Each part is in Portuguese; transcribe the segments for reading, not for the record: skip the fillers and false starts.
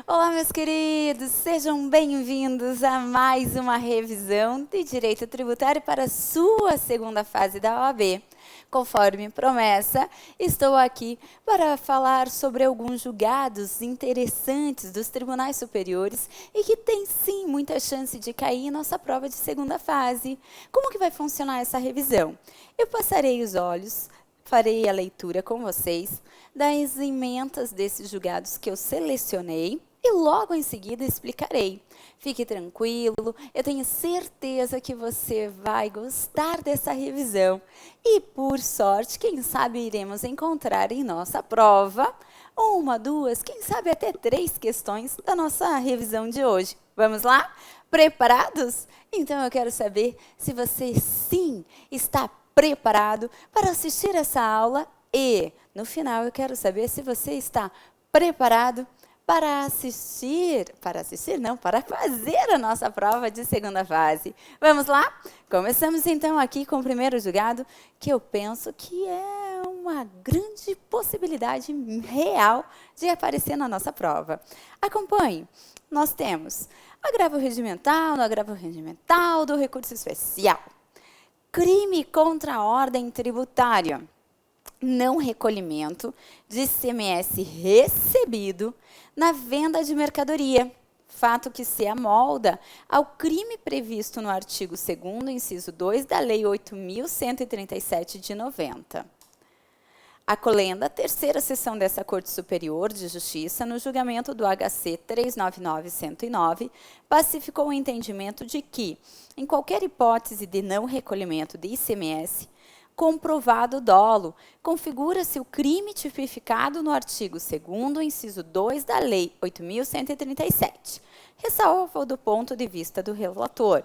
Olá, meus queridos, sejam bem-vindos a mais uma revisão de Direito Tributário para a sua segunda fase da OAB. Conforme promessa, estou aqui para falar sobre alguns julgados interessantes dos tribunais superiores e que tem sim muita chance de cair em nossa prova de segunda fase. Como que vai funcionar essa revisão? Eu passarei os olhos, farei a leitura com vocês das emendas desses julgados que eu selecionei e logo em seguida explicarei. Fique tranquilo, eu tenho certeza que você vai gostar dessa revisão. E por sorte, quem sabe iremos encontrar em nossa prova uma, duas, quem sabe até 3 questões da nossa revisão de hoje. Vamos lá? Preparados? Então eu quero saber se você sim está preparado para assistir essa aula e, no final, eu quero saber se você está preparado para para fazer a nossa prova de segunda fase. Vamos lá? Começamos então aqui com o primeiro julgado, que eu penso que é uma grande possibilidade real de aparecer na nossa prova. Acompanhe. Nós temos agravo regimental do recurso especial. Crime contra a ordem tributária. Não recolhimento de ICMS recebido na venda de mercadoria, fato que se amolda ao crime previsto no artigo 2º, inciso 2 da Lei 8.137 de 90. Acolenda a terceira sessão dessa Corte Superior de Justiça, no julgamento do HC 399-109, pacificou o entendimento de que, em qualquer hipótese de não recolhimento de ICMS, comprovado o dolo, configura-se o crime tipificado no artigo 2º, inciso 2 da Lei 8.137, ressalva do ponto de vista do relator.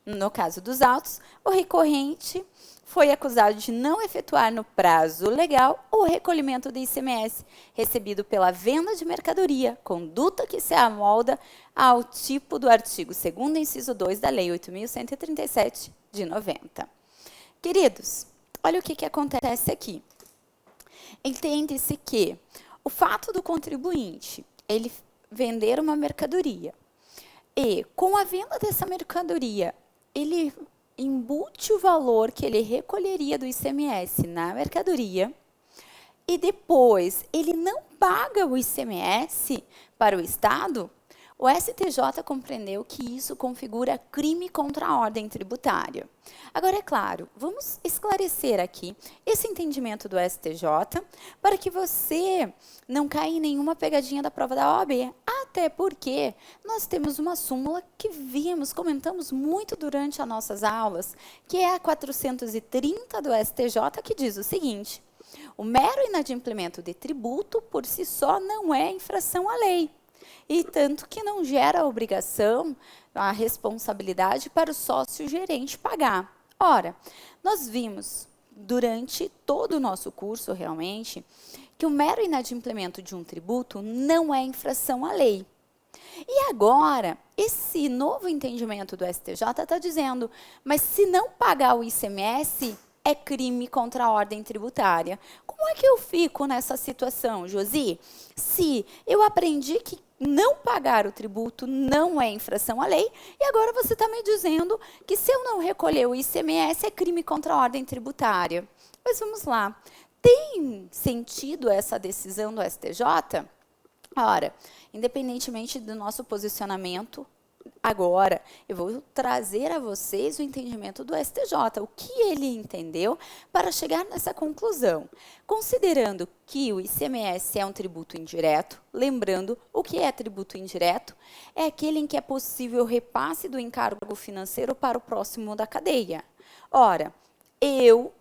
No caso dos autos, o recorrente foi acusado de não efetuar no prazo legal o recolhimento de ICMS recebido pela venda de mercadoria, conduta que se amolda ao tipo do artigo 2º, inciso 2 da Lei 8.137 de 90. Queridos, olha o que acontece aqui. Entende-se que o fato do contribuinte ele vender uma mercadoria e, com a venda dessa mercadoria, ele embute o valor que ele recolheria do ICMS na mercadoria e depois ele não paga o ICMS para o Estado, o STJ compreendeu que isso configura crime contra a ordem tributária. Agora, é claro, vamos esclarecer aqui esse entendimento do STJ para que você não caia em nenhuma pegadinha da prova da OAB. Até porque nós temos uma súmula que comentamos muito durante as nossas aulas, que é a 430 do STJ, que diz o seguinte: o mero inadimplemento de tributo por si só não é infração à lei. E tanto que não gera a obrigação, a responsabilidade para o sócio gerente pagar. Ora, nós vimos durante todo o nosso curso, realmente, que o mero inadimplemento de um tributo não é infração à lei. E agora, esse novo entendimento do STJ está dizendo, mas se não pagar o ICMS, é crime contra a ordem tributária. Como é que eu fico nessa situação, Josi? Se eu aprendi que não pagar o tributo não é infração à lei, e agora você está me dizendo que se eu não recolher o ICMS é crime contra a ordem tributária. Mas vamos lá. Tem sentido essa decisão do STJ? Ora, independentemente do nosso posicionamento, agora eu vou trazer a vocês o entendimento do STJ, o que ele entendeu para chegar nessa conclusão. Considerando que o ICMS é um tributo indireto, lembrando o que é tributo indireto, é aquele em que é possível o repasse do encargo financeiro para o próximo da cadeia. Ora, eu,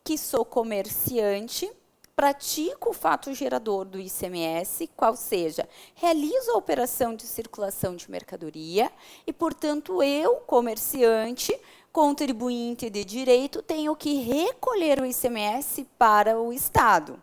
que sou comerciante, pratico o fato gerador do ICMS, qual seja, realizo a operação de circulação de mercadoria e, portanto, eu, comerciante, contribuinte de direito, tenho que recolher o ICMS para o Estado.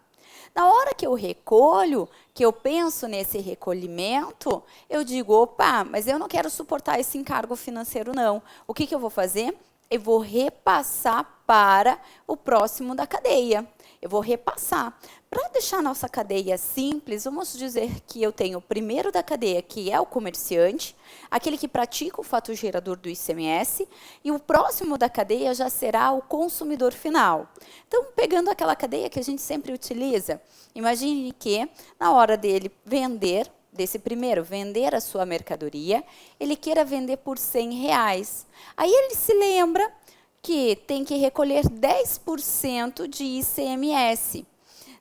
Na hora que eu recolho, que eu penso nesse recolhimento, eu digo, opa, mas eu não quero suportar esse encargo financeiro, não. O que eu vou fazer? Eu vou repassar para o próximo da cadeia. Eu vou repassar. Para deixar a nossa cadeia simples, vamos dizer que eu tenho o primeiro da cadeia, que é o comerciante, aquele que pratica o fato gerador do ICMS, e o próximo da cadeia já será o consumidor final. Então, pegando aquela cadeia que a gente sempre utiliza, imagine que na hora dele vender, desse primeiro, vender a sua mercadoria, ele queira vender por R$100. Aí ele se lembra que tem que recolher 10% de ICMS.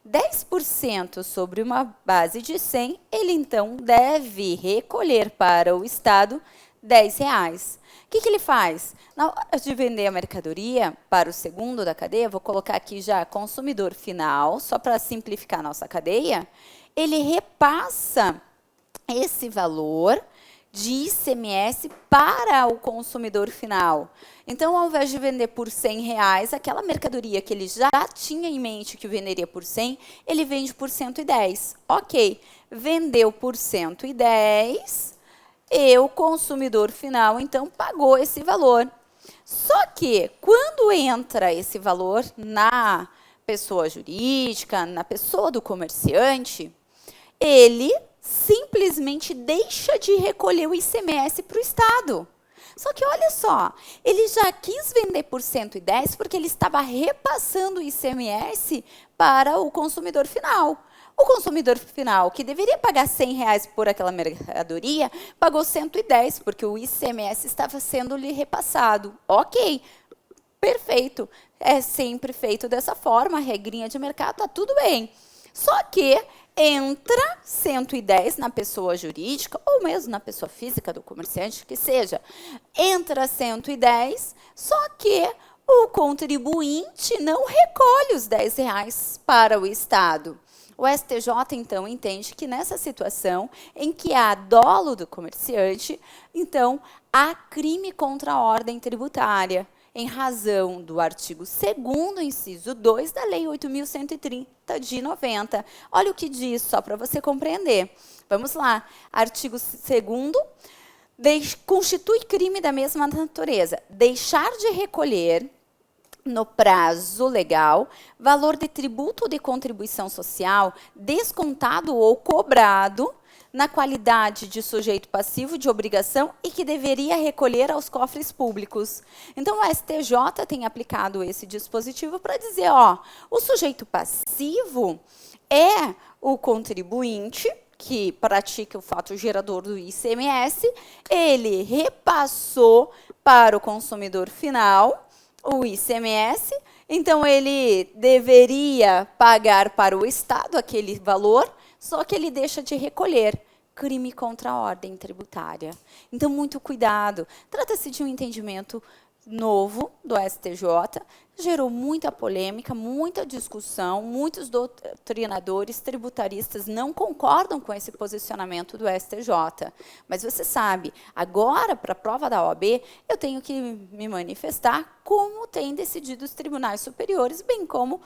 10% sobre uma base de 100, ele então deve recolher para o Estado R$10. O que ele faz? Na hora de vender a mercadoria para o segundo da cadeia, vou colocar aqui já consumidor final, só para simplificar a nossa cadeia, ele repassa esse valor de ICMS para o consumidor final. Então, ao invés de vender por R$100, aquela mercadoria que ele já tinha em mente que venderia por 100, ele vende por 110. Ok, vendeu por 110, e o consumidor final, então, pagou esse valor. Só que, quando entra esse valor na pessoa jurídica, na pessoa do comerciante, ele simplesmente deixa de recolher o ICMS para o Estado. Só que olha só, ele já quis vender por 110 porque ele estava repassando o ICMS para o consumidor final. O consumidor final, que deveria pagar R$100 por aquela mercadoria, pagou 110 porque o ICMS estava sendo lhe repassado. Ok, perfeito. É sempre feito dessa forma, a regrinha de mercado, está tudo bem. Só que entra 110 na pessoa jurídica, ou mesmo na pessoa física do comerciante, que seja. Entra 110, só que o contribuinte não recolhe os R$10 para o Estado. O STJ, então, entende que nessa situação em que há dolo do comerciante, então, há crime contra a ordem tributária, em razão do artigo 2º, inciso 2, da Lei 8.130, de 90. Olha o que diz, só para você compreender. Vamos lá. Artigo 2º, constitui crime da mesma natureza. Deixar de recolher, no prazo legal, valor de tributo ou de contribuição social descontado ou cobrado na qualidade de sujeito passivo de obrigação e que deveria recolher aos cofres públicos. Então, o STJ tem aplicado esse dispositivo para dizer, ó, o sujeito passivo é o contribuinte que pratica o fato gerador do ICMS, ele repassou para o consumidor final o ICMS, então ele deveria pagar para o Estado aquele valor, só que ele deixa de recolher. Crime contra a ordem tributária. Então, muito cuidado. Trata-se de um entendimento novo do STJ, gerou muita polêmica, muita discussão, muitos doutrinadores tributaristas não concordam com esse posicionamento do STJ. Mas você sabe, agora, para a prova da OAB, eu tenho que me manifestar como têm decidido os tribunais superiores, bem como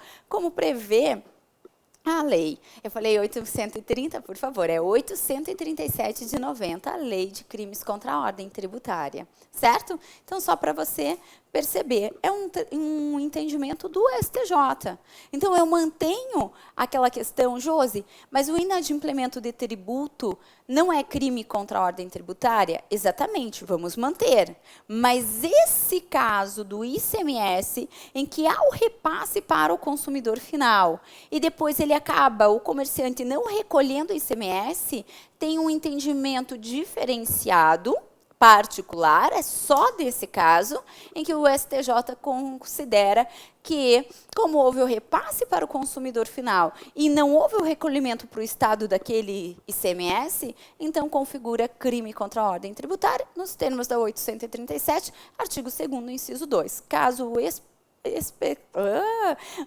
prevê a lei. Eu falei 830, por favor, é 837 de 90, a lei de crimes contra a ordem tributária, certo? Então, só para você perceber, é um entendimento do STJ. Então, eu mantenho aquela questão, Josi, mas o inadimplemento de tributo não é crime contra a ordem tributária? Exatamente, vamos manter. Mas esse caso do ICMS, em que há o repasse para o consumidor final, e depois ele acaba, o comerciante não recolhendo o ICMS, tem um entendimento diferenciado, particular, é só desse caso, em que o STJ considera que, como houve o repasse para o consumidor final e não houve o recolhimento para o Estado daquele ICMS, então configura crime contra a ordem tributária, nos termos da 837, artigo 2º, inciso 2.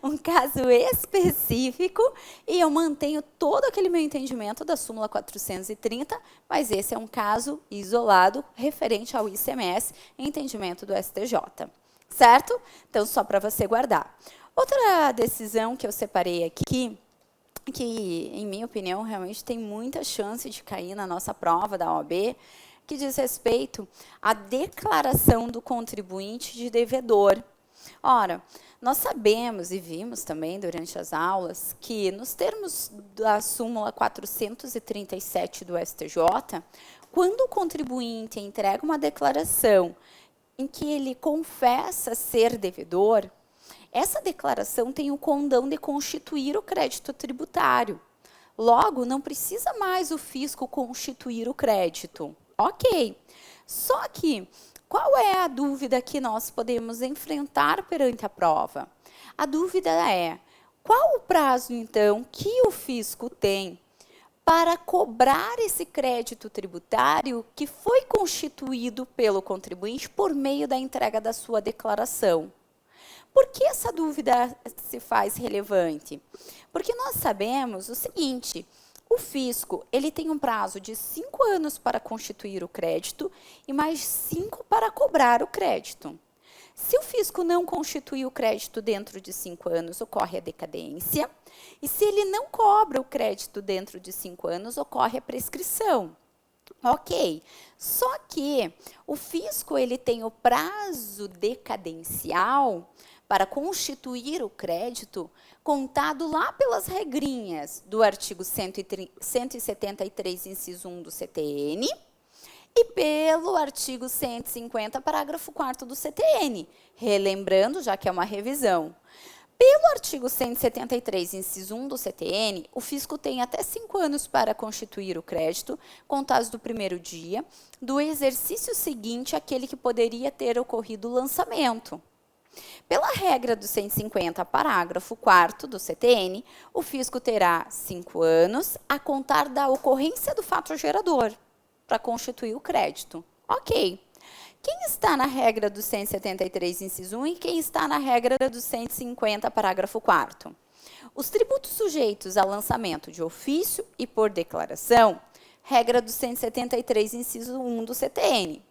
Um caso específico, e eu mantenho todo aquele meu entendimento da súmula 430, mas esse é um caso isolado referente ao ICMS, entendimento do STJ, certo? Então, só para você guardar. Outra decisão que eu separei aqui, que, em minha opinião, realmente tem muita chance de cair na nossa prova da OAB, que diz respeito à declaração do contribuinte de devedor. Ora, nós sabemos e vimos também durante as aulas que, nos termos da súmula 437 do STJ, quando o contribuinte entrega uma declaração em que ele confessa ser devedor, essa declaração tem o condão de constituir o crédito tributário. Logo, não precisa mais o fisco constituir o crédito. Ok. Só que, qual é a dúvida que nós podemos enfrentar perante a prova? A dúvida é, qual o prazo, então, que o fisco tem para cobrar esse crédito tributário que foi constituído pelo contribuinte por meio da entrega da sua declaração? Por que essa dúvida se faz relevante? Porque nós sabemos o seguinte, o fisco ele tem um prazo de 5 anos para constituir o crédito e mais 5 para cobrar o crédito. Se o fisco não constituir o crédito dentro de 5 anos, ocorre a decadência. E se ele não cobra o crédito dentro de 5 anos, ocorre a prescrição. Ok, só que o fisco ele tem o prazo decadencial para constituir o crédito contado lá pelas regrinhas do artigo 173, inciso 1 do CTN e pelo artigo 150, parágrafo 4º do CTN. Relembrando, já que é uma revisão. Pelo artigo 173, inciso 1 do CTN, o fisco tem até 5 anos para constituir o crédito, contados do primeiro dia, do exercício seguinte àquele que poderia ter ocorrido o lançamento. Pela regra do 150, parágrafo 4º do CTN, o fisco terá 5 anos a contar da ocorrência do fato gerador para constituir o crédito. Ok. Quem está na regra do 173, inciso 1 e quem está na regra do 150, parágrafo 4º? Os tributos sujeitos a lançamento de ofício e por declaração, regra do 173, inciso 1 do CTN.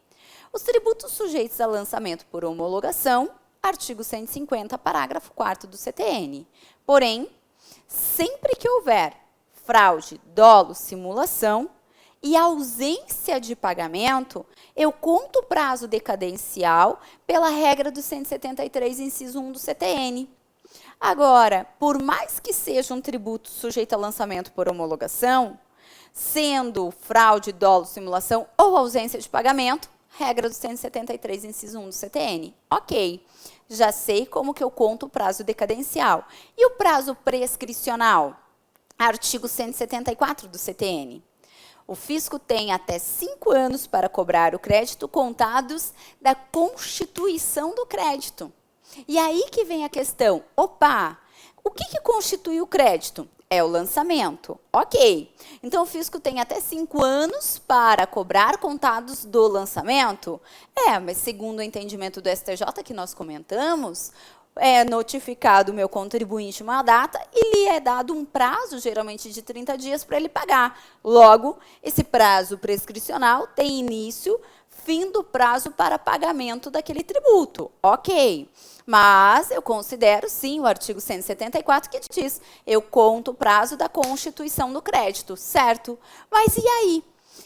Os tributos sujeitos a lançamento por homologação, artigo 150, parágrafo 4º do CTN. Porém, sempre que houver fraude, dolo, simulação e ausência de pagamento, eu conto o prazo decadencial pela regra do 173, inciso 1 do CTN. Agora, por mais que seja um tributo sujeito a lançamento por homologação, sendo fraude, dolo, simulação ou ausência de pagamento, regra do 173, inciso 1 do CTN. Ok, já sei como que eu conto o prazo decadencial. E o prazo prescricional? Artigo 174 do CTN. O fisco tem até 5 anos para cobrar o crédito contados da constituição do crédito. E aí que vem a questão, opa, o que constitui o crédito? É o lançamento. Ok. Então, o fisco tem até 5 anos para cobrar contados do lançamento? Mas segundo o entendimento do STJ que nós comentamos, é notificado o meu contribuinte uma data e lhe é dado um prazo, geralmente de 30 dias, para ele pagar. Logo, esse prazo prescricional tem início, fim do prazo para pagamento daquele tributo. Ok. Mas eu considero, sim, o artigo 174 que diz, eu conto o prazo da constituição do crédito, certo? Mas e aí?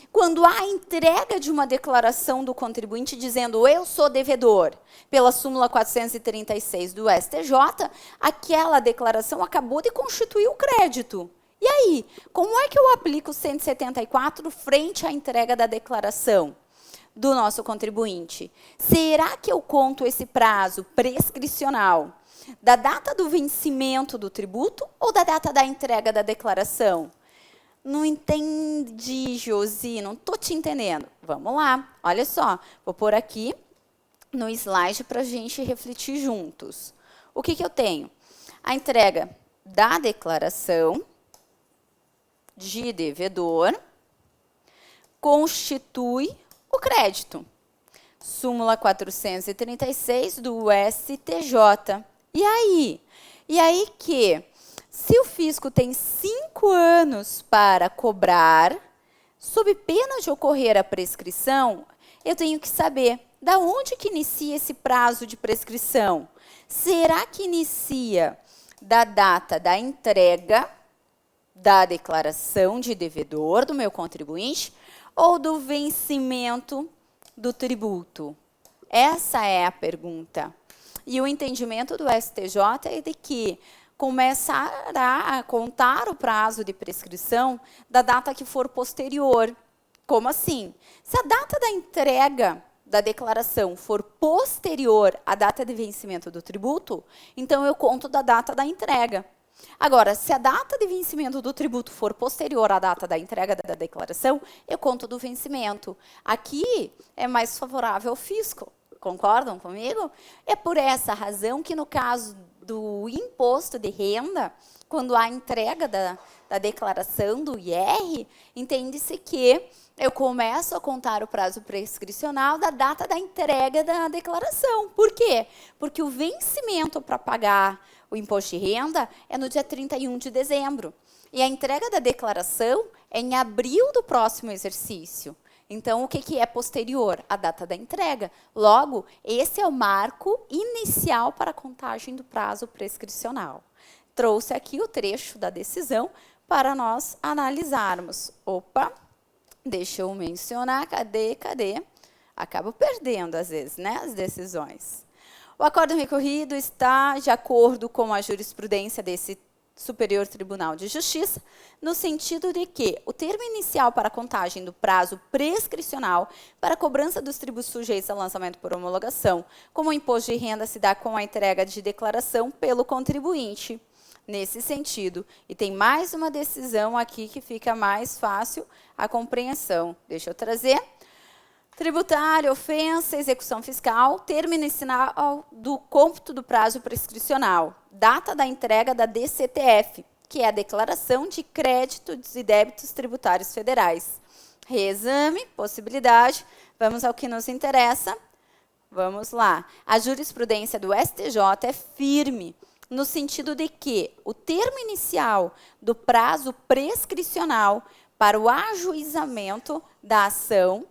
Quando há a entrega de uma declaração do contribuinte dizendo eu sou devedor, pela súmula 436 do STJ, aquela declaração acabou de constituir o crédito. E aí, como é que eu aplico o 174 frente à entrega da declaração do nosso contribuinte? Será que eu conto esse prazo prescricional da data do vencimento do tributo ou da data da entrega da declaração? Não entendi, Josi, não estou te entendendo. Vamos lá, olha só, vou pôr aqui no slide para a gente refletir juntos. O que eu tenho? A entrega da declaração de devedor constitui o crédito. Súmula 436 do STJ. E aí? E aí que, se o fisco tem 5 anos para cobrar, sob pena de ocorrer a prescrição, eu tenho que saber da onde que inicia esse prazo de prescrição. Será que inicia da data da entrega da declaração de devedor do meu contribuinte ou do vencimento do tributo? Essa é a pergunta. E o entendimento do STJ é de que começará a contar o prazo de prescrição da data que for posterior. Como assim? Se a data da entrega da declaração for posterior à data de vencimento do tributo, então eu conto da data da entrega. Agora, se a data de vencimento do tributo for posterior à data da entrega da declaração, eu conto do vencimento. Aqui é mais favorável ao fisco. Concordam comigo? É por essa razão que, no caso do imposto de renda, quando há entrega da declaração do IR, entende-se que eu começo a contar o prazo prescricional da data da entrega da declaração. Por quê? Porque o vencimento para pagar o imposto de renda é no dia 31 de dezembro. E a entrega da declaração é em abril do próximo exercício. Então, o que é posterior? A data da entrega. Logo, esse é o marco inicial para a contagem do prazo prescricional. Trouxe aqui o trecho da decisão para nós analisarmos. Opa, deixa eu mencionar, cadê? Acabo perdendo, às vezes, né, as decisões. O acórdão recorrido está de acordo com a jurisprudência desse Superior Tribunal de Justiça, no sentido de que o termo inicial para a contagem do prazo prescricional para a cobrança dos tributos sujeitos a lançamento por homologação, como o imposto de renda, se dá com a entrega de declaração pelo contribuinte. Nesse sentido, e tem mais uma decisão aqui que fica mais fácil a compreensão. Deixa eu trazer. Tributário, ofensa, execução fiscal, termo inicial do cômputo do prazo prescricional, data da entrega da DCTF, que é a Declaração de Créditos e Débitos Tributários Federais. Reexame, possibilidade, vamos ao que nos interessa. Vamos lá. A jurisprudência do STJ é firme, no sentido de que o termo inicial do prazo prescricional para o ajuizamento da ação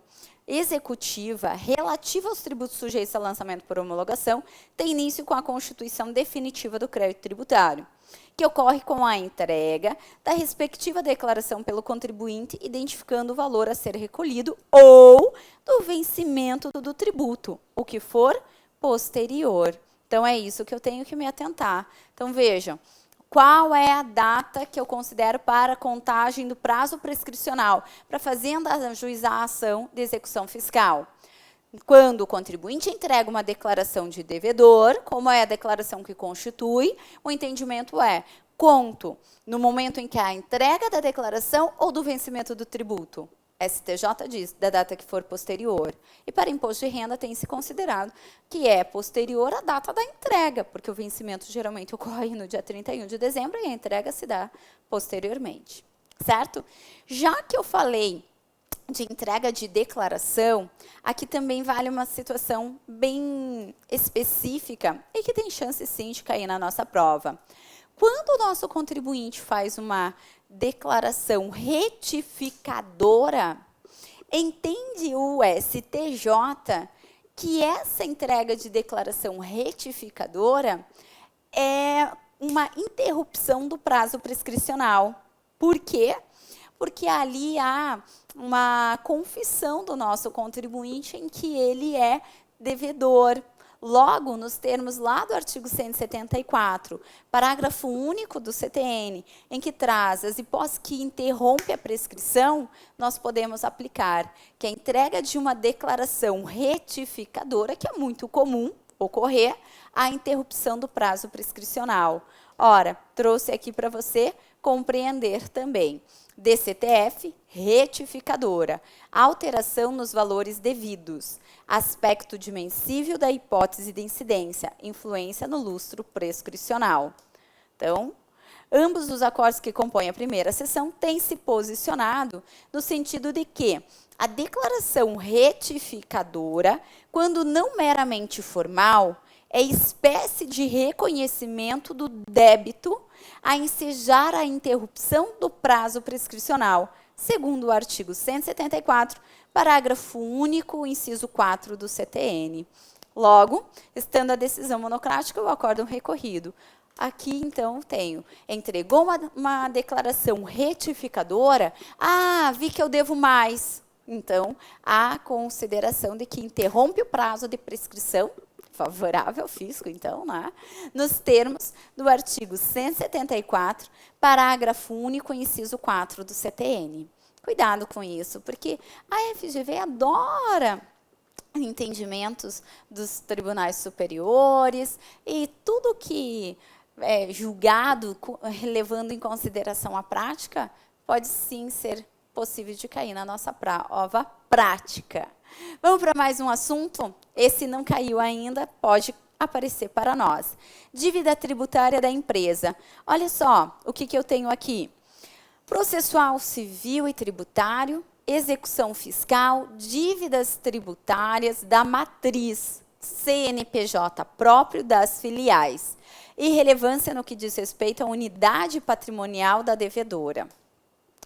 executiva relativa aos tributos sujeitos a lançamento por homologação tem início com a constituição definitiva do crédito tributário, que ocorre com a entrega da respectiva declaração pelo contribuinte, identificando o valor a ser recolhido ou do vencimento do tributo, o que for posterior. Então, é isso que eu tenho que me atentar. Então, vejam, qual é a data que eu considero para a contagem do prazo prescricional para a Fazenda ajuizar a ação de execução fiscal? Quando o contribuinte entrega uma declaração de devedor, como é a declaração que constitui, o entendimento é: conto no momento em que há a entrega da declaração ou do vencimento do tributo? STJ diz, da data que for posterior. E para imposto de renda tem-se considerado que é posterior à data da entrega, porque o vencimento geralmente ocorre no dia 31 de dezembro e a entrega se dá posteriormente. Certo? Já que eu falei de entrega de declaração, aqui também vale uma situação bem específica e que tem chance sim de cair na nossa prova. Quando o nosso contribuinte faz uma declaração retificadora, entende o STJ que essa entrega de declaração retificadora é uma interrupção do prazo prescricional. Por quê? Porque ali há uma confissão do nosso contribuinte em que ele é devedor. Logo, nos termos lá do artigo 174, parágrafo único do CTN, em que traz as hipóteses que interrompe a prescrição, nós podemos aplicar que a entrega de uma declaração retificadora, que é muito comum ocorrer, a interrupção do prazo prescricional. Ora, trouxe aqui para você compreender também. DCTF, retificadora, alteração nos valores devidos, aspecto dimensível da hipótese de incidência, influência no lustro prescricional. Então, ambos os acordos que compõem a primeira seção têm se posicionado no sentido de que a declaração retificadora, quando não meramente formal, é espécie de reconhecimento do débito a ensejar a interrupção do prazo prescricional, segundo o artigo 174, parágrafo único, inciso 4 do CTN. Logo, estando a decisão monocrática, o acórdão recorrido. Aqui, então, tenho, entregou uma declaração retificadora, vi que eu devo mais. Então, há consideração de que interrompe o prazo de prescrição, favorável ao fisco, então, né? Nos termos do artigo 174, parágrafo único, inciso 4 do CTN. Cuidado com isso, porque a FGV adora entendimentos dos tribunais superiores e tudo que é julgado, levando em consideração a prática, pode sim ser possível de cair na nossa prova prática. Vamos para mais um assunto? Esse não caiu ainda, pode aparecer para nós. Dívida tributária da empresa. Olha só o que eu tenho aqui. Processual civil e tributário, execução fiscal, dívidas tributárias da matriz, CNPJ próprio das filiais e relevância no que diz respeito à unidade patrimonial da devedora.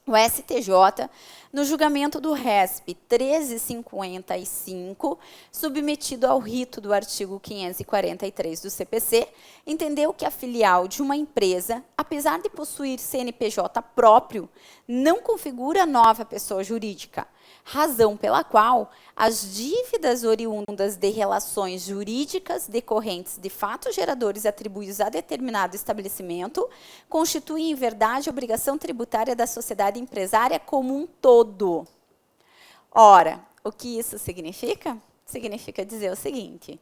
O STJ, no julgamento do RESP 1355, submetido ao rito do artigo 543 do CPC, entendeu que a filial de uma empresa, apesar de possuir CNPJ próprio, não configura nova pessoa jurídica, razão pela qual as dívidas oriundas de relações jurídicas decorrentes de fatos geradores atribuídos a determinado estabelecimento constituem, em verdade, obrigação tributária da sociedade empresária como um todo. Ora, o que isso significa? Significa dizer o seguinte: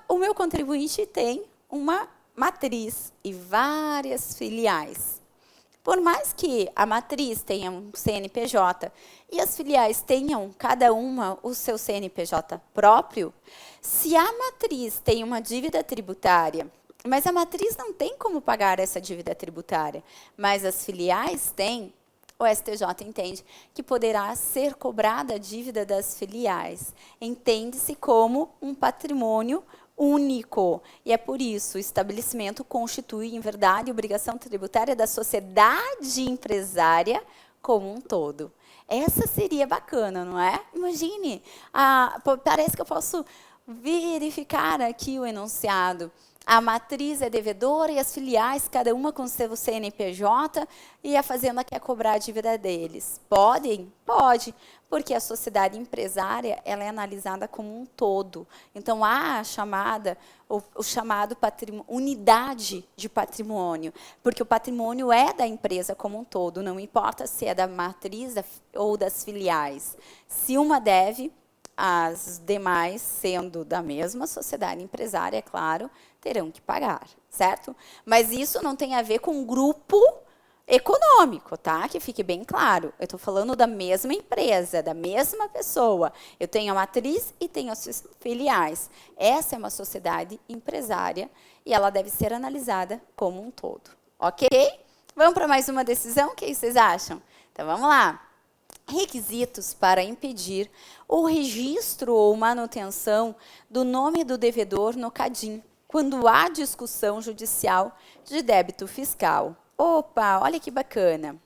o meu contribuinte tem uma matriz e várias filiais. Por mais que a matriz tenha um CNPJ e as filiais tenham, cada uma, o seu CNPJ próprio, se a matriz tem uma dívida tributária, mas a matriz não tem como pagar essa dívida tributária, mas as filiais têm, o STJ entende que poderá ser cobrada a dívida das filiais. Entende-se como um patrimônio único. E é por isso o estabelecimento constitui, em verdade, obrigação tributária da sociedade empresária como um todo. Essa seria bacana, não é? Imagine, parece que eu posso verificar aqui o enunciado. A matriz é devedora e as filiais, cada uma com seu CNPJ, e a fazenda quer cobrar a dívida deles. Podem? Pode, porque a sociedade empresária ela é analisada como um todo. Então, há a chamada, o chamado unidade de patrimônio, porque o patrimônio é da empresa como um todo, não importa se é da matriz ou das filiais. Se uma deve, as demais, sendo da mesma sociedade empresária, é claro, terão que pagar, certo? Mas isso não tem a ver com grupo econômico, tá? Que fique bem claro. Eu estou falando da mesma empresa, da mesma pessoa. Eu tenho a matriz e tenho as filiais. Essa é uma sociedade empresária e ela deve ser analisada como um todo, ok? Vamos para mais uma decisão? O que vocês acham? Então, vamos lá. Requisitos para impedir o registro ou manutenção do nome do devedor no CADIM, quando há discussão judicial de débito fiscal. Opa, olha que bacana.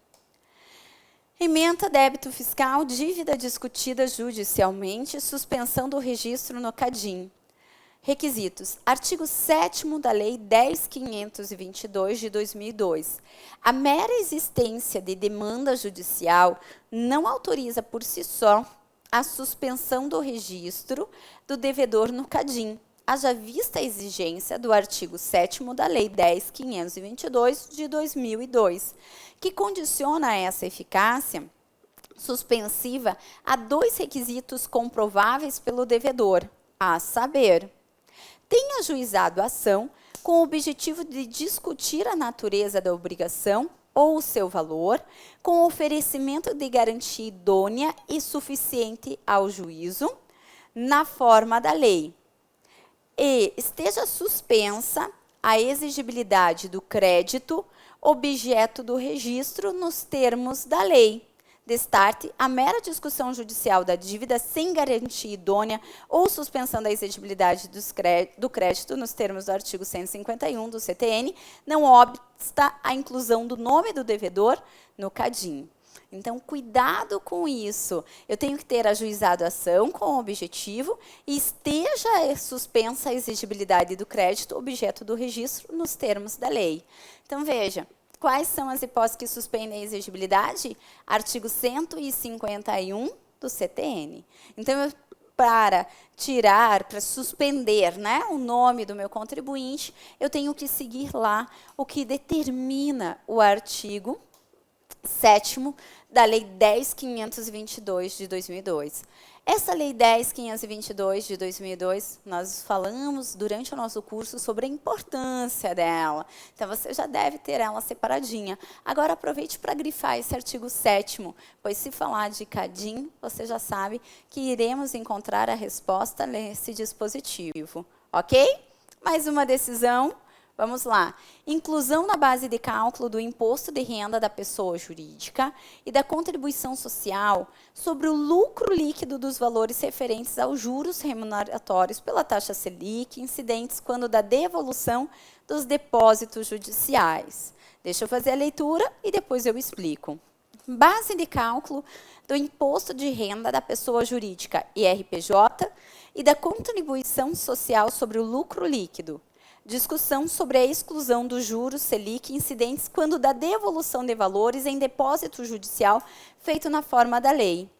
Ementa débito fiscal, dívida discutida judicialmente, suspensão do registro no CADIM. Requisitos. Artigo 7º da Lei 10.522 de 2002. A mera existência de demanda judicial não autoriza por si só a suspensão do registro do devedor no CADIM, haja vista a exigência do artigo 7º da Lei 10.522 de 2002, que condiciona essa eficácia suspensiva a 2 requisitos comprováveis pelo devedor, a saber: tem ajuizado a ação com o objetivo de discutir a natureza da obrigação ou o seu valor, com oferecimento de garantia idônea e suficiente ao juízo, na forma da lei, e esteja suspensa a exigibilidade do crédito objeto do registro nos termos da lei. Destarte a mera discussão judicial da dívida sem garantia idônea ou suspensão da exigibilidade do crédito nos termos do artigo 151 do CTN, não obsta a inclusão do nome do devedor no CADIM. Então, cuidado com isso. Eu tenho que ter ajuizado a ação com o objetivo e esteja suspensa a exigibilidade do crédito objeto do registro nos termos da lei. Então, veja. Quais são as hipóteses que suspendem a exigibilidade? Artigo 151 do CTN. Então, para tirar, para suspender, né, o nome do meu contribuinte, eu tenho que seguir lá o que determina o artigo 7º da Lei 10.522 de 2002. Essa Lei 10.522 de 2002, nós falamos durante o nosso curso sobre a importância dela. Então, você já deve ter ela separadinha. Agora, aproveite para grifar esse artigo 7º, pois se falar de CADIM, você já sabe que iremos encontrar a resposta nesse dispositivo. Ok? Mais uma decisão. Vamos lá. Inclusão na base de cálculo do imposto de renda da pessoa jurídica e da contribuição social sobre o lucro líquido dos valores referentes aos juros remuneratórios pela taxa Selic, incidentes quando da devolução dos depósitos judiciais. Deixa eu fazer a leitura e depois eu explico. Base de cálculo do imposto de renda da pessoa jurídica, IRPJ, e da contribuição social sobre o lucro líquido. Discussão sobre a exclusão dos juros Selic incidentes quando da devolução de valores em depósito judicial feito na forma da lei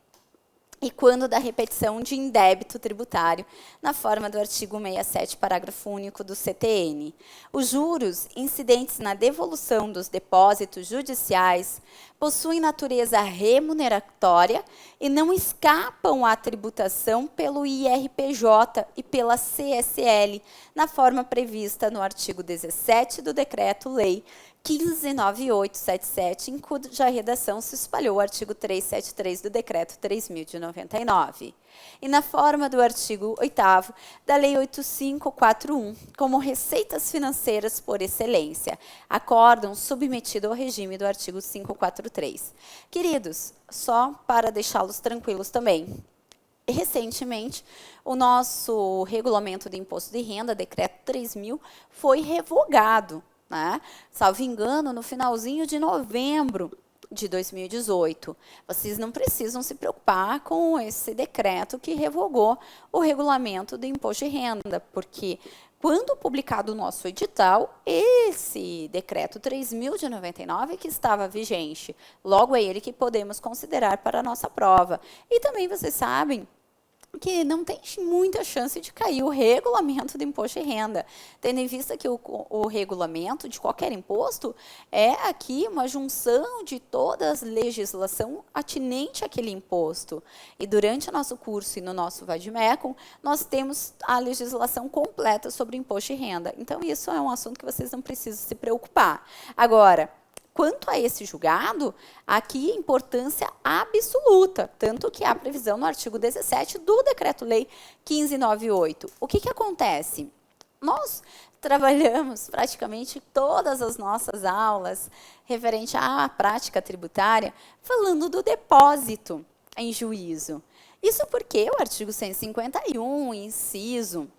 e quando da repetição de indébito tributário na forma do artigo 67, parágrafo único do CTN. Os juros incidentes na devolução dos depósitos judiciais possuem natureza remuneratória e não escapam à tributação pelo IRPJ e pela CSL, na forma prevista no artigo 17 do Decreto-Lei 15.9877, em cuja redação se espalhou o artigo 373 do Decreto 3.000 de 99. E na forma do artigo 8º da Lei 8541, como receitas financeiras por excelência, acórdão submetido ao regime do artigo 543. Queridos, só para deixá-los tranquilos também, recentemente, o nosso regulamento de imposto de renda, Decreto 3.000, foi revogado, né? Salvo engano, no finalzinho de novembro de 2018. Vocês não precisam se preocupar com esse decreto que revogou o regulamento do imposto de renda, porque quando publicado o nosso edital, esse decreto 3.000 de 99 que estava vigente. Logo é ele que podemos considerar para a nossa prova. E também vocês sabem que não tem muita chance de cair o regulamento do imposto de renda, tendo em vista que o regulamento de qualquer imposto é aqui uma junção de toda a legislação atinente àquele imposto. E durante o nosso curso e no nosso Vademecum, nós temos a legislação completa sobre o imposto de renda. Então, isso é um assunto que vocês não precisam se preocupar. Agora, quanto a esse julgado, aqui importância absoluta, tanto que há previsão no artigo 17 do Decreto-Lei 1598. O que acontece? Nós trabalhamos praticamente todas as nossas aulas referente à prática tributária falando do depósito em juízo. Isso porque o artigo 151, inciso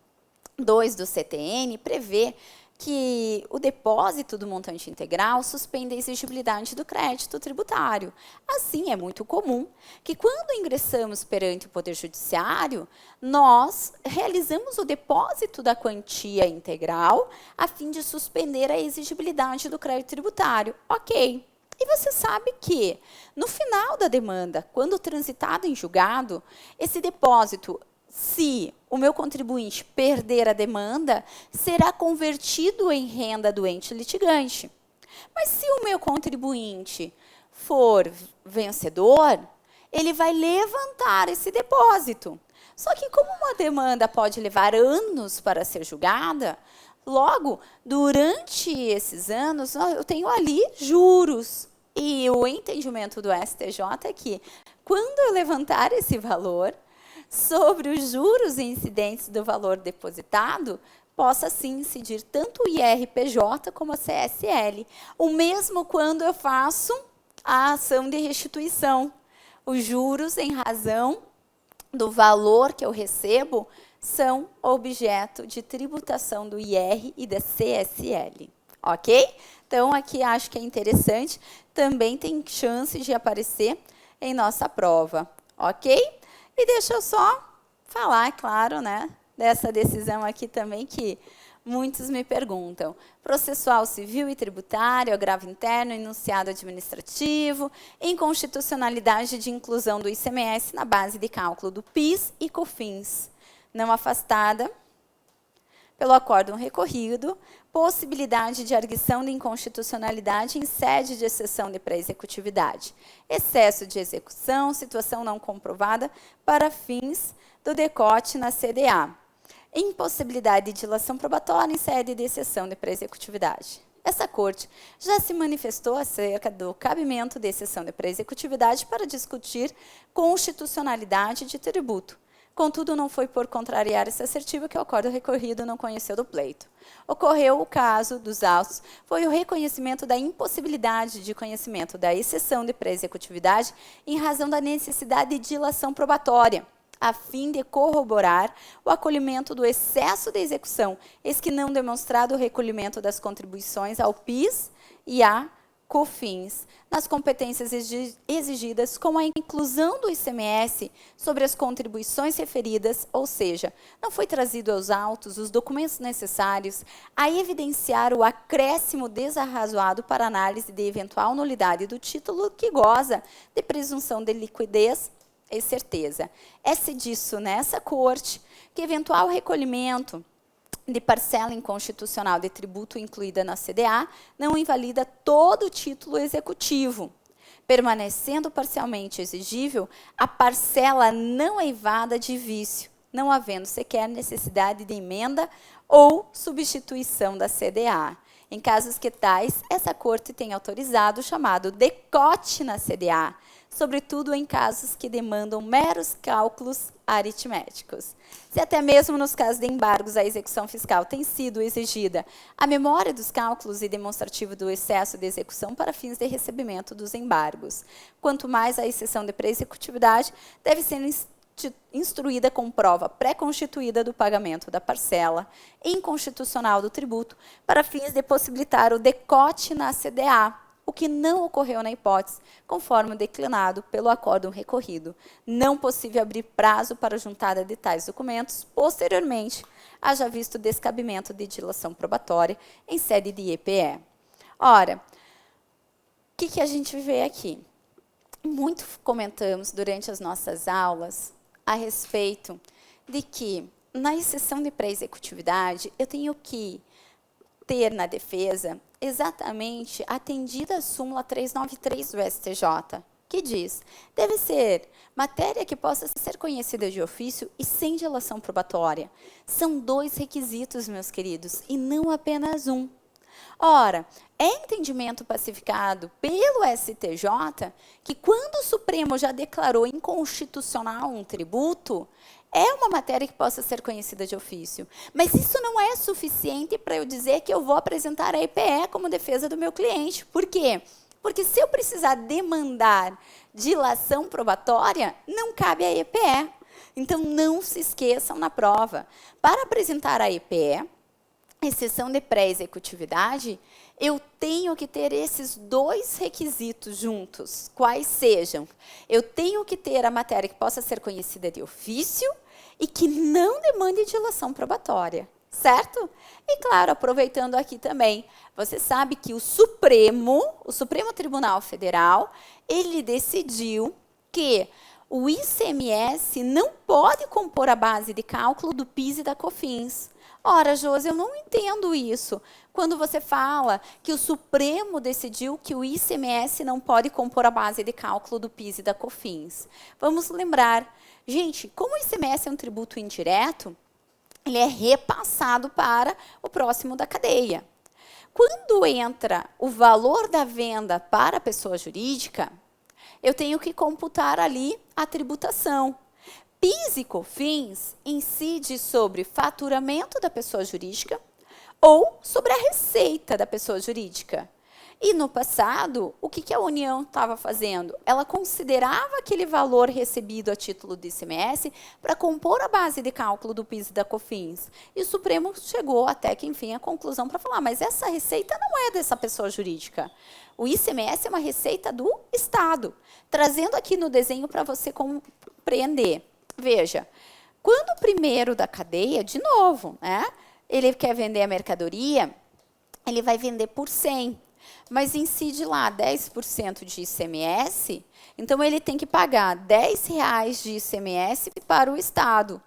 2 do CTN, prevê que o depósito do montante integral suspende a exigibilidade do crédito tributário. Assim, é muito comum que, quando ingressamos perante o Poder Judiciário, nós realizamos o depósito da quantia integral a fim de suspender a exigibilidade do crédito tributário. Ok. E você sabe que, no final da demanda, quando transitado em julgado, esse depósito, se o meu contribuinte perder a demanda, será convertido em renda do ente litigante. Mas se o meu contribuinte for vencedor, ele vai levantar esse depósito. Só que como uma demanda pode levar anos para ser julgada, logo, durante esses anos, eu tenho ali juros. E o entendimento do STJ é que, quando eu levantar esse valor, sobre os juros incidentes do valor depositado, possa sim incidir tanto o IRPJ como a CSL. O mesmo quando eu faço a ação de restituição. Os juros em razão do valor que eu recebo são objeto de tributação do IR e da CSL. Ok? Então, aqui acho que é interessante. Também tem chance de aparecer em nossa prova. Ok? E deixa eu só falar, claro, né, dessa decisão aqui também, que Muitos me perguntam, processual civil e tributário, agravo interno, enunciado administrativo, inconstitucionalidade de inclusão do ICMS na base de cálculo do PIS e COFINS, não afastada pelo acórdão recorrido, possibilidade de arguição de inconstitucionalidade em sede de exceção de pré-executividade, excesso de execução, situação não comprovada para fins do decote na CDA, impossibilidade de dilação probatória em sede de exceção de pré-executividade. Essa Corte já se manifestou acerca do cabimento de exceção de pré-executividade para discutir constitucionalidade de tributo. Contudo, não foi por contrariar essa assertiva que o acórdão recorrido não conheceu do pleito. Ocorreu o caso dos autos, foi o reconhecimento da impossibilidade de conhecimento da exceção de pré-executividade em razão da necessidade de dilação probatória, a fim de corroborar o acolhimento do excesso de execução, eis que não demonstrado o recolhimento das contribuições ao PIS e à COFINS, nas competências exigidas com a inclusão do ICMS sobre as contribuições referidas, ou seja, não foi trazido aos autos os documentos necessários a evidenciar o acréscimo desarrazoado para análise de eventual nulidade do título que goza de presunção de liquidez e certeza. É-se disso nessa Corte que eventual recolhimento de parcela inconstitucional de tributo incluída na CDA não invalida todo o título executivo, permanecendo parcialmente exigível a parcela não eivada de vício, não havendo sequer necessidade de emenda ou substituição da CDA. Em casos que tais, essa Corte tem autorizado o chamado decote na CDA, sobretudo em casos que demandam meros cálculos aritméticos. Se até mesmo nos casos de embargos à execução fiscal tem sido exigida a memória dos cálculos e demonstrativo do excesso de execução para fins de recebimento dos embargos, quanto mais a exceção de pré-executividade deve ser instruída com prova pré-constituída do pagamento da parcela inconstitucional do tributo para fins de possibilitar o decote na CDA, o que não ocorreu na hipótese, conforme declinado pelo acórdão recorrido. Não possível abrir prazo para a juntada de tais documentos, posteriormente, haja visto descabimento de dilação probatória em sede de EPE. Ora, o que a gente vê aqui? Muito comentamos durante as nossas aulas a respeito de que, na exceção de pré-executividade, eu tenho que ter na defesa exatamente atendida a súmula 393 do STJ, que diz, deve ser matéria que possa ser conhecida de ofício e sem dilação probatória. São 2 requisitos, meus queridos, e não apenas um. Ora, é entendimento pacificado pelo STJ que quando o Supremo já declarou inconstitucional um tributo, é uma matéria que possa ser conhecida de ofício. Mas isso não é suficiente para eu dizer que eu vou apresentar a EPE como defesa do meu cliente. Por quê? Porque se eu precisar demandar dilação probatória, não cabe a EPE. Então, não se esqueçam na prova. Para apresentar a EPE, exceção de pré-executividade, eu tenho que ter esses 2 requisitos juntos, quais sejam. Eu tenho que ter a matéria que possa ser conhecida de ofício e que não demande dilação probatória, certo? E, claro, aproveitando aqui também, você sabe que o Supremo Tribunal Federal, ele decidiu que o ICMS não pode compor a base de cálculo do PIS e da COFINS. Ora, Josi, eu não entendo isso. Quando você fala que o Supremo decidiu que o ICMS não pode compor a base de cálculo do PIS e da COFINS. Vamos lembrar, gente, como o ICMS é um tributo indireto, ele é repassado para o próximo da cadeia. Quando entra o valor da venda para a pessoa jurídica, eu tenho que computar ali a tributação. PIS e COFINS incide sobre faturamento da pessoa jurídica ou sobre a receita da pessoa jurídica. E no passado, o que a União estava fazendo? Ela considerava aquele valor recebido a título de ICMS para compor a base de cálculo do PIS e da COFINS. E o Supremo chegou até que, enfim, a conclusão para falar, mas essa receita não é dessa pessoa jurídica. O ICMS é uma receita do Estado. Trazendo aqui no desenho para você compreender. Veja, quando o primeiro da cadeia, de novo, né? ele quer vender a mercadoria, ele vai vender por 100, mas incide lá 10% de ICMS, então ele tem que pagar R$10 de ICMS para o Estado.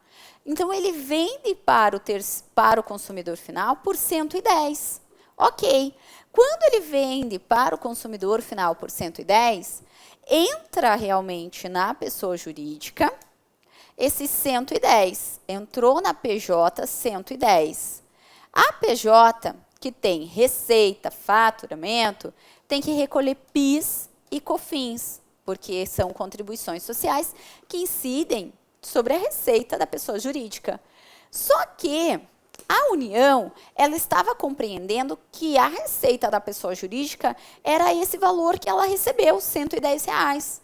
Então ele vende para o consumidor final por 110. Ok. Quando ele vende para o consumidor final por 110, entra realmente na pessoa jurídica esses 110. Entrou na PJ 110. A PJ, que tem receita, faturamento, tem que recolher PIS e COFINS, porque são contribuições sociais que incidem sobre a receita da pessoa jurídica. Só que a União, ela estava compreendendo que a receita da pessoa jurídica era esse valor que ela recebeu, R$110.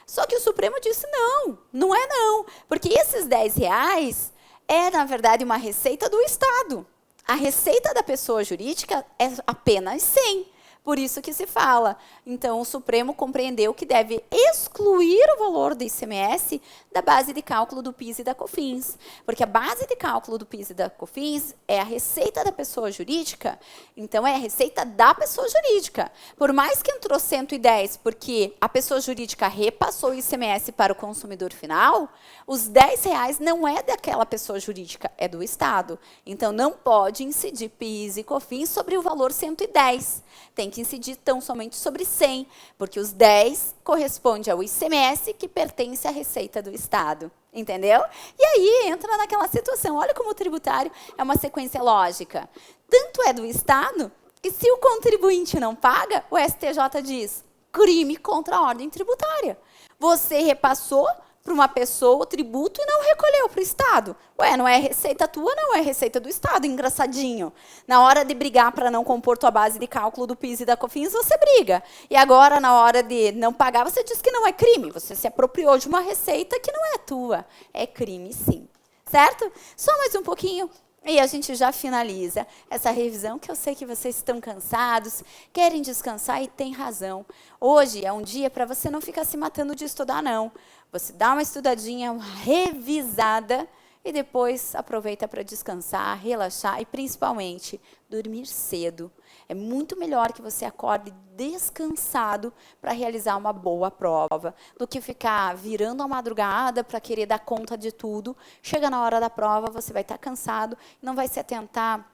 Só que o Supremo disse não, não é não, porque esses R$10 é, na verdade, uma receita do Estado. A receita da pessoa jurídica é apenas 100. Por isso que se fala. Então, o Supremo compreendeu que deve excluir o valor do ICMS da base de cálculo do PIS e da COFINS. Porque a base de cálculo do PIS e da COFINS é a receita da pessoa jurídica, então é a receita da pessoa jurídica. Por mais que entrou 110, porque a pessoa jurídica repassou o ICMS para o consumidor final, os R$10 não é daquela pessoa jurídica, é do Estado. Então, não pode incidir PIS e COFINS sobre o valor 110. Tem que incidir tão somente sobre 100, porque os 10 corresponde ao ICMS que pertence à receita do Estado. Entendeu? E aí entra naquela situação. Olha como o tributário é uma sequência lógica. Tanto é do Estado que se o contribuinte não paga, o STJ diz crime contra a ordem tributária. Você repassou para uma pessoa o tributo e não recolheu para o Estado. Ué, não é receita tua, não é receita do Estado, engraçadinho. Na hora de brigar para não compor tua base de cálculo do PIS e da COFINS, você briga. E agora, na hora de não pagar, você diz que não é crime. Você se apropriou de uma receita que não é tua. É crime, sim. Certo? Só mais um pouquinho. E a gente já finaliza essa revisão, que eu sei que vocês estão cansados, querem descansar e tem razão. Hoje é um dia para você não ficar se matando de estudar, não. Você dá uma estudadinha, uma revisada, e depois aproveita para descansar, relaxar e, principalmente, dormir cedo. É muito melhor que você acorde descansado para realizar uma boa prova, do que ficar virando a madrugada para querer dar conta de tudo. Chega na hora da prova, você vai estar cansado e não vai se atentar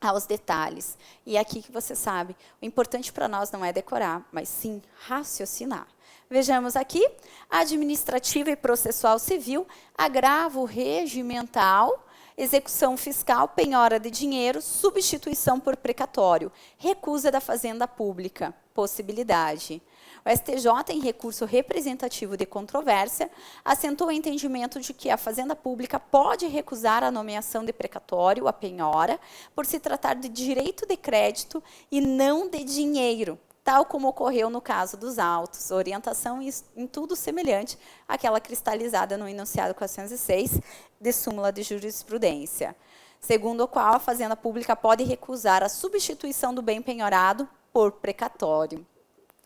aos detalhes. E é aqui que você sabe, o importante para nós não é decorar, mas sim raciocinar. Vejamos aqui, administrativa e processual civil, agravo regimental, execução fiscal, penhora de dinheiro, substituição por precatório, recusa da Fazenda Pública, possibilidade. O STJ, em recurso representativo de controvérsia, assentou o entendimento de que a Fazenda Pública pode recusar a nomeação de precatório, a penhora, por se tratar de direito de crédito e não de dinheiro, tal como ocorreu no caso dos autos, orientação em tudo semelhante àquela cristalizada no enunciado 406 de súmula de jurisprudência, segundo o qual a Fazenda Pública pode recusar a substituição do bem penhorado por precatório.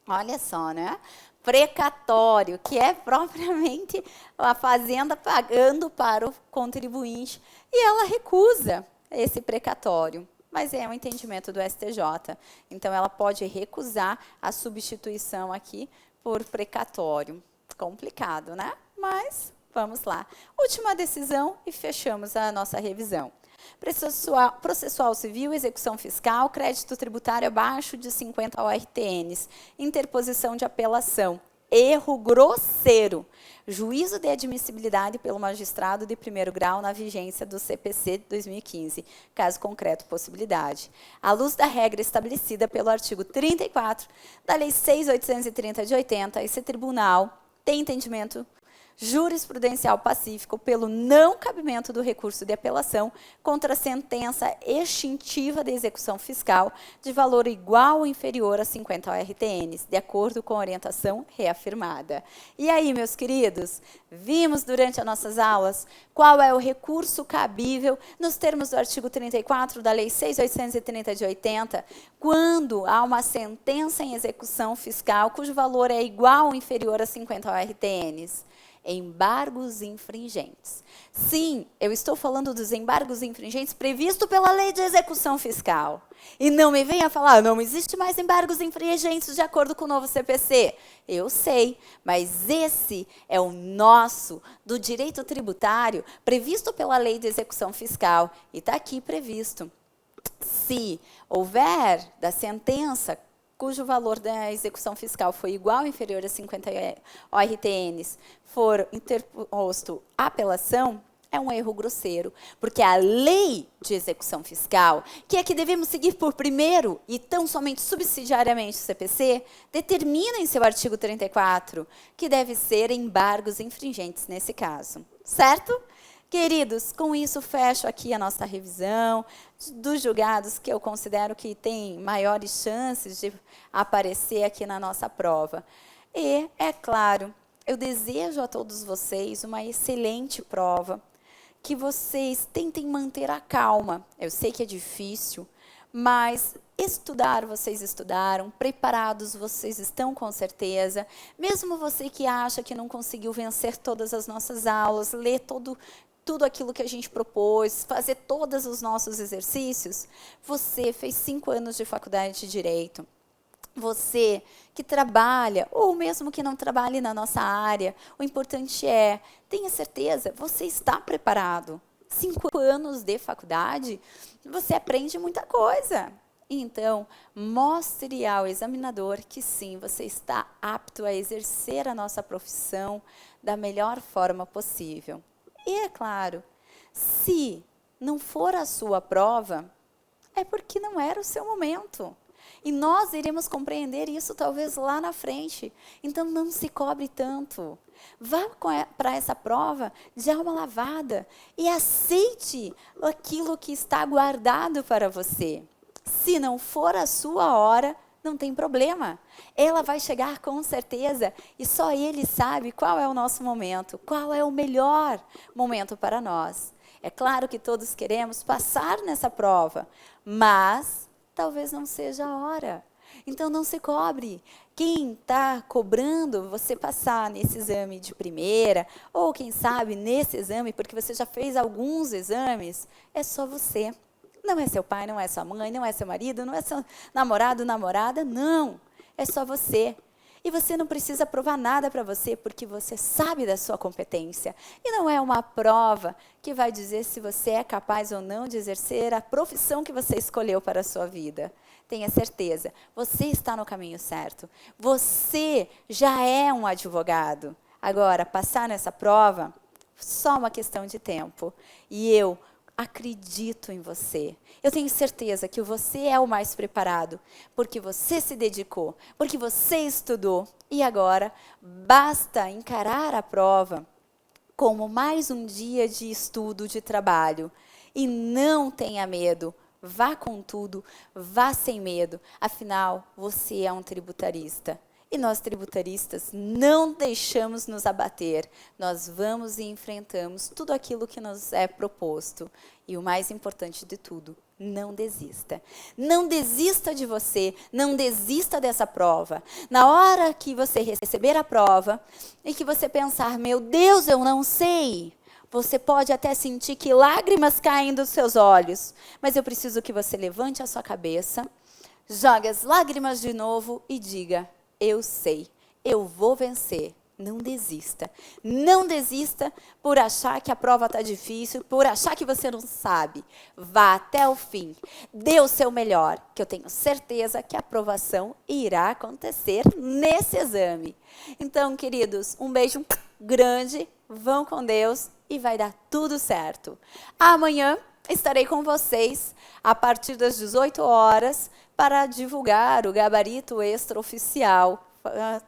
Olha só, né? Precatório, que é propriamente a Fazenda pagando para o contribuinte, e ela recusa esse precatório. Mas é um entendimento do STJ. Então, ela pode recusar a substituição aqui por precatório. Complicado, né? Mas, vamos lá. Última decisão e fechamos a nossa revisão. Processual civil, execução fiscal, crédito tributário abaixo de 50 ORTNs, interposição de apelação. Erro grosseiro. Juízo de admissibilidade pelo magistrado de primeiro grau na vigência do CPC de 2015. Caso concreto, possibilidade. À luz da regra estabelecida pelo artigo 34 da Lei 6.830 de 80, esse tribunal tem entendimento jurisprudencial pacífico pelo não cabimento do recurso de apelação contra a sentença extintiva de execução fiscal de valor igual ou inferior a 50 ORTNs, de acordo com a orientação reafirmada. E aí, meus queridos, vimos durante as nossas aulas qual é o recurso cabível nos termos do artigo 34 da Lei 6.830 de 80, quando há uma sentença em execução fiscal cujo valor é igual ou inferior a 50 ORTNs. embargos infringentes. Sim, eu estou falando dos embargos infringentes previstos pela Lei de Execução Fiscal. E não me venha falar, não existe mais embargos infringentes de acordo com o novo CPC. Eu sei, mas esse é o nosso, do direito tributário, previsto pela Lei de Execução Fiscal. E está aqui previsto. Se houver da sentença cujo valor da execução fiscal foi igual ou inferior a 50 ORTNs, for interposto apelação, é um erro grosseiro, porque a lei de execução fiscal, que é que devemos seguir por primeiro e tão somente subsidiariamente o CPC, determina em seu artigo 34 que deve ser embargos infringentes nesse caso, certo? Queridos, com isso fecho aqui a nossa revisão dos julgados que eu considero que têm maiores chances de aparecer aqui na nossa prova. E, é claro, eu desejo a todos vocês uma excelente prova, que vocês tentem manter a calma. Eu sei que é difícil, mas estudar, vocês estudaram, preparados vocês estão com certeza. Mesmo você que acha que não conseguiu vencer todas as nossas aulas, ler tudo aquilo que a gente propôs, fazer todos os nossos exercícios, você fez 5 anos de faculdade de Direito. Você que trabalha, ou mesmo que não trabalhe na nossa área, o importante é, tenha certeza, você está preparado. 5 anos de faculdade, você aprende muita coisa. Então, mostre ao examinador que sim, você está apto a exercer a nossa profissão da melhor forma possível. E é claro, se não for a sua prova, é porque não era o seu momento. E nós iremos compreender isso talvez lá na frente. Então não se cobre tanto. Vá para essa prova de alma lavada e aceite aquilo que está guardado para você. Se não for a sua hora, não tem problema. Ela vai chegar com certeza e só Ele sabe qual é o nosso momento, qual é o melhor momento para nós. É claro que todos queremos passar nessa prova, mas talvez não seja a hora. Então não se cobre. Quem está cobrando você passar nesse exame de primeira, ou quem sabe nesse exame, porque você já fez alguns exames, é só você. Não é seu pai, não é sua mãe, não é seu marido, não é seu namorado, namorada, não. É só você. E você não precisa provar nada para você, porque você sabe da sua competência. E não é uma prova que vai dizer se você é capaz ou não de exercer a profissão que você escolheu para a sua vida. Tenha certeza, você está no caminho certo. Você já é um advogado. Agora, passar nessa prova, só uma questão de tempo. E eu acredito em você. Eu tenho certeza que você é o mais preparado, porque você se dedicou, porque você estudou. E agora, basta encarar a prova como mais um dia de estudo, de trabalho. E não tenha medo. Vá com tudo, vá sem medo. Afinal, você é um tributarista. E nós, tributaristas, não deixamos nos abater. Nós vamos e enfrentamos tudo aquilo que nos é proposto. E o mais importante de tudo, não desista. Não desista de você, não desista dessa prova. Na hora que você receber a prova e que você pensar, meu Deus, eu não sei, você pode até sentir que lágrimas caem dos seus olhos. Mas eu preciso que você levante a sua cabeça, jogue as lágrimas de novo e diga, eu sei, eu vou vencer. Não desista. Não desista por achar que a prova está difícil, por achar que você não sabe. Vá até o fim. Dê o seu melhor, que eu tenho certeza que a aprovação irá acontecer nesse exame. Então, queridos, um beijo grande, vão com Deus e vai dar tudo certo. Amanhã estarei com vocês a partir das 18 horas para divulgar o gabarito extraoficial,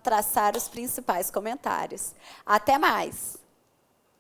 traçar os principais comentários. Até mais!